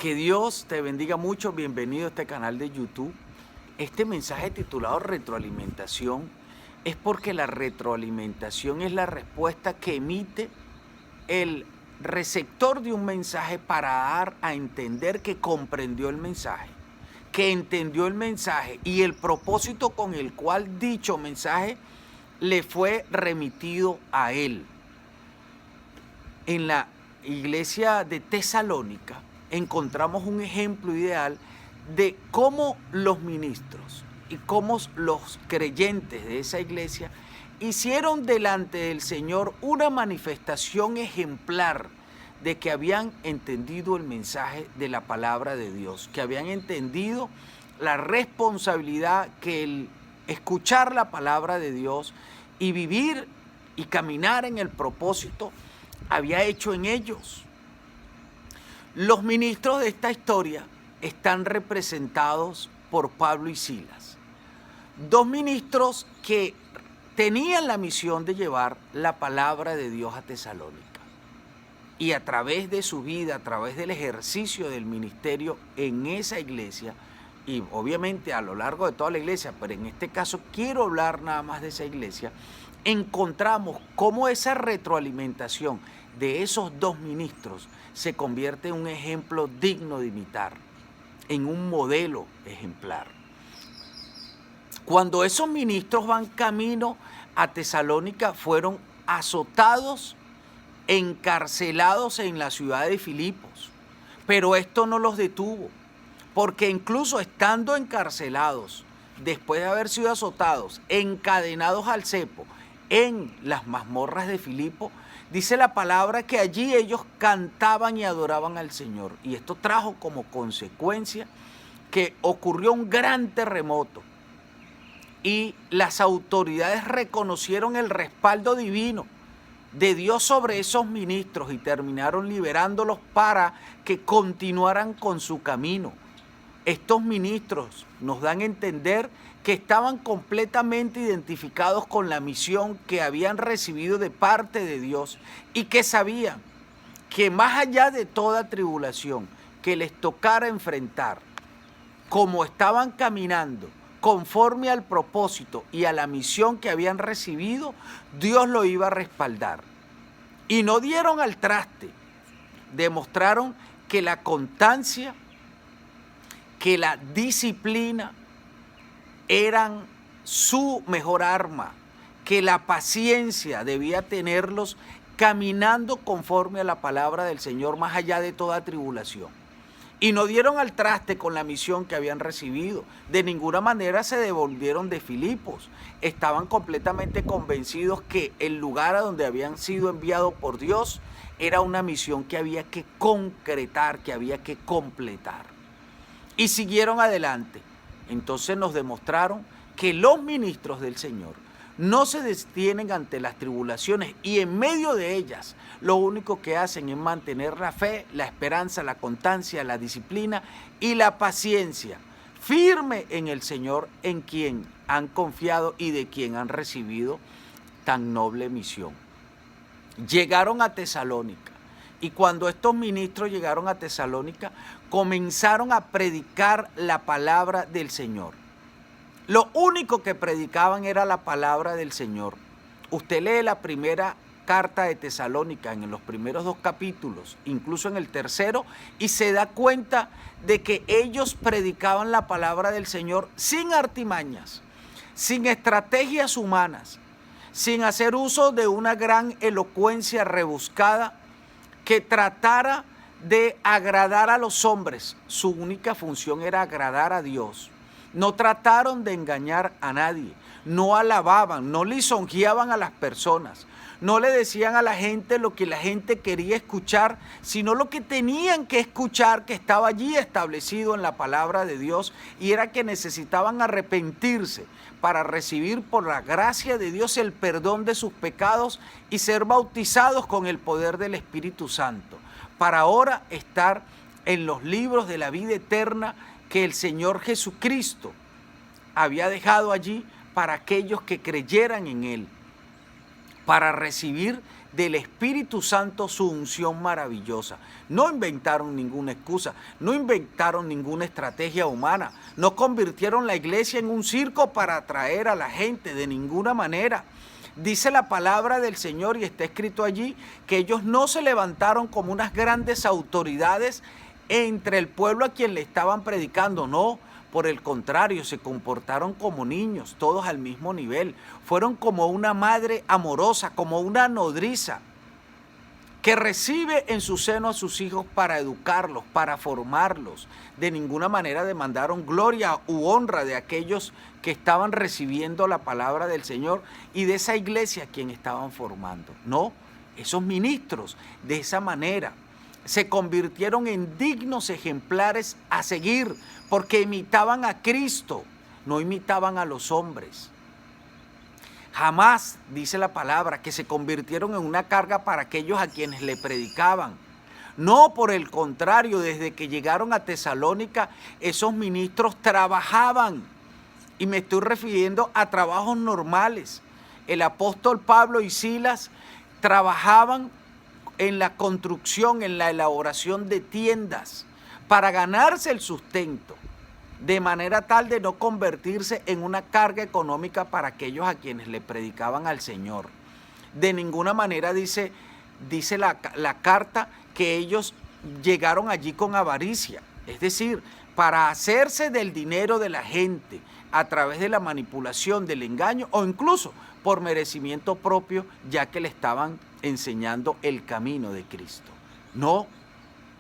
Que Dios te bendiga mucho, bienvenido a este canal de YouTube. Este mensaje titulado retroalimentación es porque la retroalimentación es la respuesta que emite el receptor de un mensaje para dar a entender que comprendió el mensaje, que entendió el mensaje y el propósito con el cual dicho mensaje le fue remitido a él. En la iglesia de Tesalónica encontramos un ejemplo ideal de cómo los ministros y cómo los creyentes de esa iglesia hicieron delante del Señor una manifestación ejemplar de que habían entendido el mensaje de la palabra de Dios, que habían entendido la responsabilidad que el escuchar la palabra de Dios y vivir y caminar en el propósito había hecho en ellos. Los ministros de esta historia están representados por Pablo y Silas, dos ministros que tenían la misión de llevar la palabra de Dios a Tesalónica. Y a través de su vida, a través del ejercicio del ministerio en esa iglesia, y obviamente a lo largo de toda la iglesia, pero en este caso quiero hablar nada más de esa iglesia, encontramos cómo esa retroalimentación de esos dos ministros se convierte en un ejemplo digno de imitar, en un modelo ejemplar. Cuando esos ministros van camino a Tesalónica, fueron azotados, encarcelados en la ciudad de Filipos, pero esto no los detuvo, porque incluso estando encarcelados, después de haber sido azotados, encadenados al cepo, en las mazmorras de Filipo, dice la palabra que allí ellos cantaban y adoraban al Señor. Y esto trajo como consecuencia que ocurrió un gran terremoto y las autoridades reconocieron el respaldo divino de Dios sobre esos ministros y terminaron liberándolos para que continuaran con su camino. Estos ministros nos dan a entender que estaban completamente identificados con la misión que habían recibido de parte de Dios y que sabían que más allá de toda tribulación que les tocara enfrentar, como estaban caminando conforme al propósito y a la misión que habían recibido, Dios lo iba a respaldar. Y no dieron al traste, demostraron que la constancia, que la disciplina eran su mejor arma, que la paciencia debía tenerlos caminando conforme a la palabra del Señor más allá de toda tribulación. Y no dieron al traste con la misión que habían recibido. De ninguna manera se devolvieron de Filipos. Estaban completamente convencidos que el lugar a donde habían sido enviados por Dios era una misión que había que concretar, que había que completar. Y siguieron adelante. Entonces nos demostraron que los ministros del Señor no se detienen ante las tribulaciones y en medio de ellas lo único que hacen es mantener la fe, la esperanza, la constancia, la disciplina y la paciencia firme en el Señor en quien han confiado y de quien han recibido tan noble misión. Llegaron a Tesalónica. Y cuando estos ministros llegaron a Tesalónica, comenzaron a predicar la palabra del Señor. Lo único que predicaban era la palabra del Señor. Usted lee la primera carta de Tesalónica en los primeros 2 capítulos, incluso en el tercero, y se da cuenta de que ellos predicaban la palabra del Señor sin artimañas, sin estrategias humanas, sin hacer uso de una gran elocuencia rebuscada, que tratara de agradar a los hombres. Su única función era agradar a Dios. No trataron de engañar a nadie, no alababan, no lisonjeaban a las personas, no le decían a la gente lo que la gente quería escuchar, sino lo que tenían que escuchar, que estaba allí establecido en la palabra de Dios, y era que necesitaban arrepentirse para recibir por la gracia de Dios el perdón de sus pecados y ser bautizados con el poder del Espíritu Santo, para ahora estar en los libros de la vida eterna que el Señor Jesucristo había dejado allí para aquellos que creyeran en Él, para recibir del Espíritu Santo su unción maravillosa. No inventaron ninguna excusa, no inventaron ninguna estrategia humana, no convirtieron la iglesia en un circo para atraer a la gente de ninguna manera. Dice la palabra del Señor y está escrito allí que ellos no se levantaron como unas grandes autoridades entre el pueblo a quien le estaban predicando, no. Por el contrario, se comportaron como niños, todos al mismo nivel. Fueron como una madre amorosa, como una nodriza, que recibe en su seno a sus hijos para educarlos, para formarlos. De ninguna manera demandaron gloria u honra de aquellos que estaban recibiendo la palabra del Señor y de esa iglesia a quien estaban formando. No, esos ministros de esa manera se convirtieron en dignos ejemplares a seguir, porque imitaban a Cristo, no imitaban a los hombres. Jamás, dice la palabra, que se convirtieron en una carga para aquellos a quienes le predicaban. No, por el contrario, desde que llegaron a Tesalónica, esos ministros trabajaban, y me estoy refiriendo a trabajos normales. El apóstol Pablo y Silas trabajaban en la construcción, en la elaboración de tiendas, para ganarse el sustento, de manera tal de no convertirse en una carga económica para aquellos a quienes le predicaban al Señor. De ninguna manera dice la carta que ellos llegaron allí con avaricia, es decir, para hacerse del dinero de la gente a través de la manipulación, del engaño o incluso por merecimiento propio, ya que le estaban enseñando el camino de Cristo. No,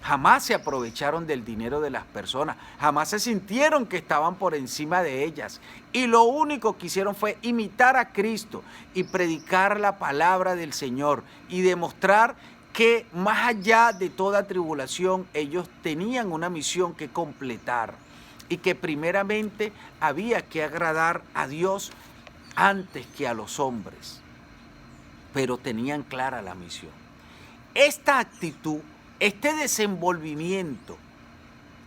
jamás se aprovecharon del dinero de las personas, jamás se sintieron que estaban por encima de ellas, y lo único que hicieron fue imitar a Cristo y predicar la palabra del Señor y demostrar que más allá de toda tribulación ellos tenían una misión que completar y que primeramente había que agradar a Dios antes que a los hombres, pero tenían clara la misión. Esta actitud, este desenvolvimiento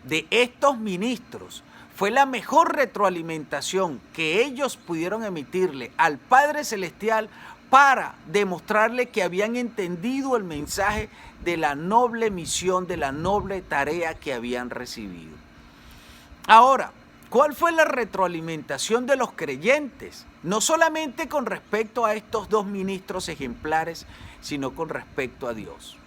de estos ministros fue la mejor retroalimentación que ellos pudieron emitirle al Padre Celestial para demostrarle que habían entendido el mensaje de la noble misión, de la noble tarea que habían recibido. Ahora, ¿cuál fue la retroalimentación de los creyentes? No solamente con respecto a estos dos ministros ejemplares, sino con respecto a Dios.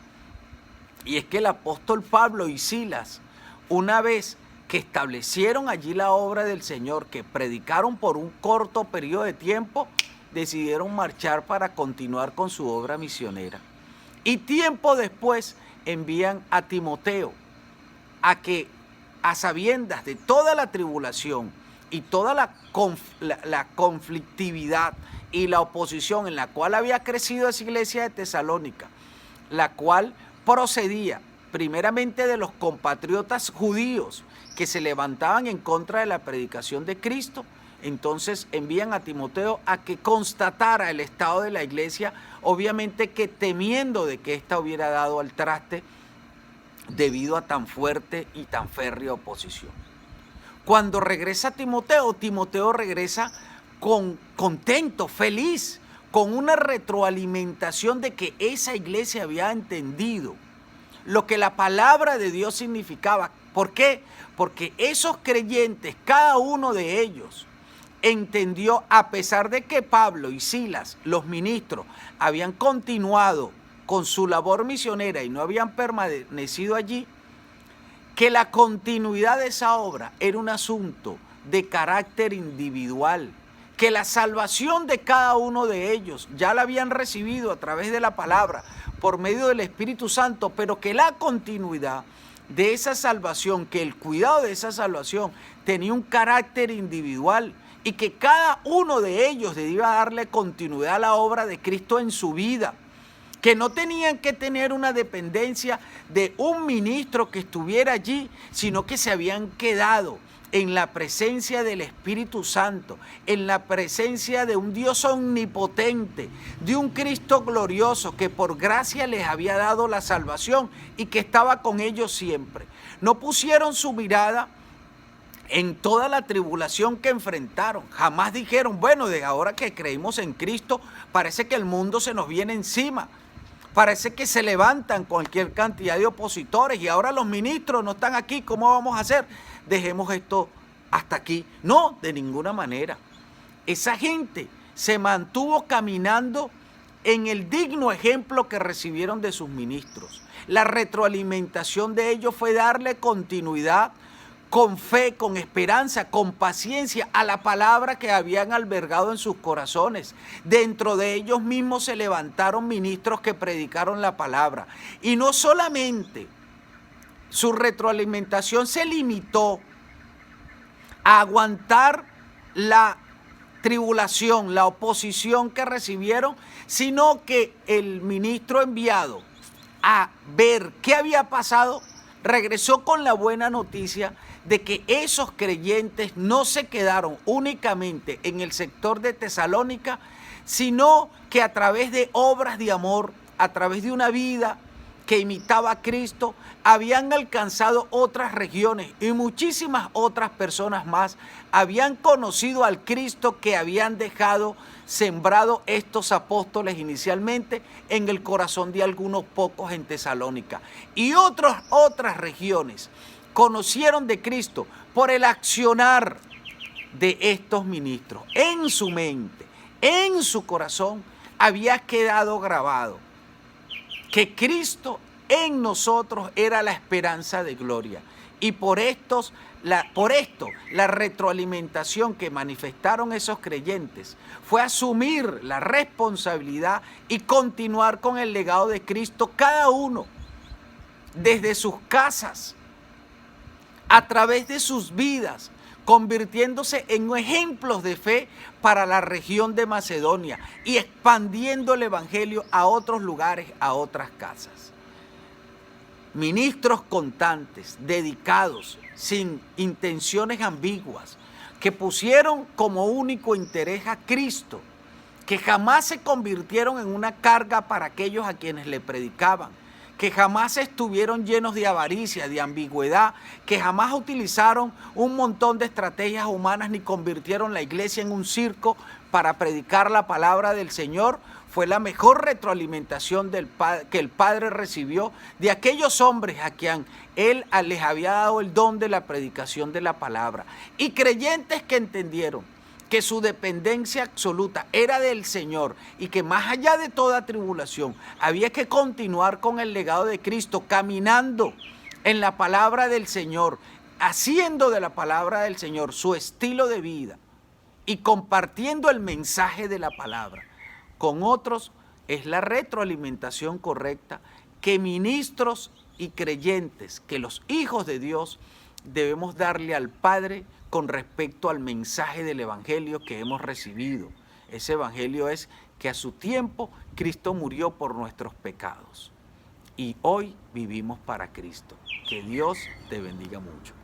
Y es que el apóstol Pablo y Silas, una vez que establecieron allí la obra del Señor, que predicaron por un corto periodo de tiempo, decidieron marchar para continuar con su obra misionera. Y tiempo después envían a Timoteo a que, a sabiendas de toda la tribulación y toda la conflictividad y la oposición en la cual había crecido esa iglesia de Tesalónica, la cual procedía primeramente de los compatriotas judíos que se levantaban en contra de la predicación de Cristo, entonces envían a Timoteo a que constatara el estado de la iglesia, obviamente que temiendo de que ésta hubiera dado al traste debido a tan fuerte y tan férrea oposición. Cuando regresa Timoteo, Timoteo regresa contento, feliz, con una retroalimentación de que esa iglesia había entendido lo que la palabra de Dios significaba. ¿Por qué? Porque esos creyentes, cada uno de ellos, entendió, a pesar de que Pablo y Silas, los ministros, habían continuado con su labor misionera y no habían permanecido allí, que la continuidad de esa obra era un asunto de carácter individual, que la salvación de cada uno de ellos ya la habían recibido a través de la palabra, por medio del Espíritu Santo, pero que la continuidad de esa salvación, que el cuidado de esa salvación tenía un carácter individual y que cada uno de ellos debía darle continuidad a la obra de Cristo en su vida, que no tenían que tener una dependencia de un ministro que estuviera allí, sino que se habían quedado en la presencia del Espíritu Santo, en la presencia de un Dios omnipotente, de un Cristo glorioso que por gracia les había dado la salvación y que estaba con ellos siempre. No pusieron su mirada en toda la tribulación que enfrentaron. Jamás dijeron, bueno, de ahora que creímos en Cristo, parece que el mundo se nos viene encima. Parece que se levantan cualquier cantidad de opositores y ahora los ministros no están aquí, ¿cómo vamos a hacer? Dejemos esto hasta aquí. No, de ninguna manera. Esa gente se mantuvo caminando en el digno ejemplo que recibieron de sus ministros. La retroalimentación de ellos fue darle continuidad con fe, con esperanza, con paciencia a la palabra que habían albergado en sus corazones. Dentro de ellos mismos se levantaron ministros que predicaron la palabra. Y no solamente su retroalimentación se limitó a aguantar la tribulación, la oposición que recibieron, sino que el ministro enviado a ver qué había pasado regresó con la buena noticia de que esos creyentes no se quedaron únicamente en el sector de Tesalónica, sino que a través de obras de amor, a través de una vida que imitaba a Cristo, habían alcanzado otras regiones y muchísimas otras personas más habían conocido al Cristo que habían dejado sembrado estos apóstoles inicialmente en el corazón de algunos pocos en Tesalónica. Y otras regiones conocieron de Cristo por el accionar de estos ministros. En su mente, en su corazón, había quedado grabado que Cristo en nosotros era la esperanza de gloria. Y por esto, la retroalimentación que manifestaron esos creyentes fue asumir la responsabilidad y continuar con el legado de Cristo, cada uno, desde sus casas, a través de sus vidas, convirtiéndose en ejemplos de fe para la región de Macedonia y expandiendo el evangelio a otros lugares, a otras casas. Ministros constantes, dedicados, sin intenciones ambiguas, que pusieron como único interés a Cristo, que jamás se convirtieron en una carga para aquellos a quienes le predicaban, que jamás estuvieron llenos de avaricia, de ambigüedad, que jamás utilizaron un montón de estrategias humanas ni convirtieron la iglesia en un circo para predicar la palabra del Señor. Fue la mejor retroalimentación que el Padre recibió de aquellos hombres a quien Él les había dado el don de la predicación de la palabra. Y creyentes que entendieron que su dependencia absoluta era del Señor y que más allá de toda tribulación había que continuar con el legado de Cristo, caminando en la palabra del Señor, haciendo de la palabra del Señor su estilo de vida y compartiendo el mensaje de la palabra con otros. Es la retroalimentación correcta que ministros y creyentes, que los hijos de Dios debemos darle al Padre con respecto al mensaje del evangelio que hemos recibido. Ese evangelio es que a su tiempo Cristo murió por nuestros pecados y hoy vivimos para Cristo. Que Dios te bendiga mucho.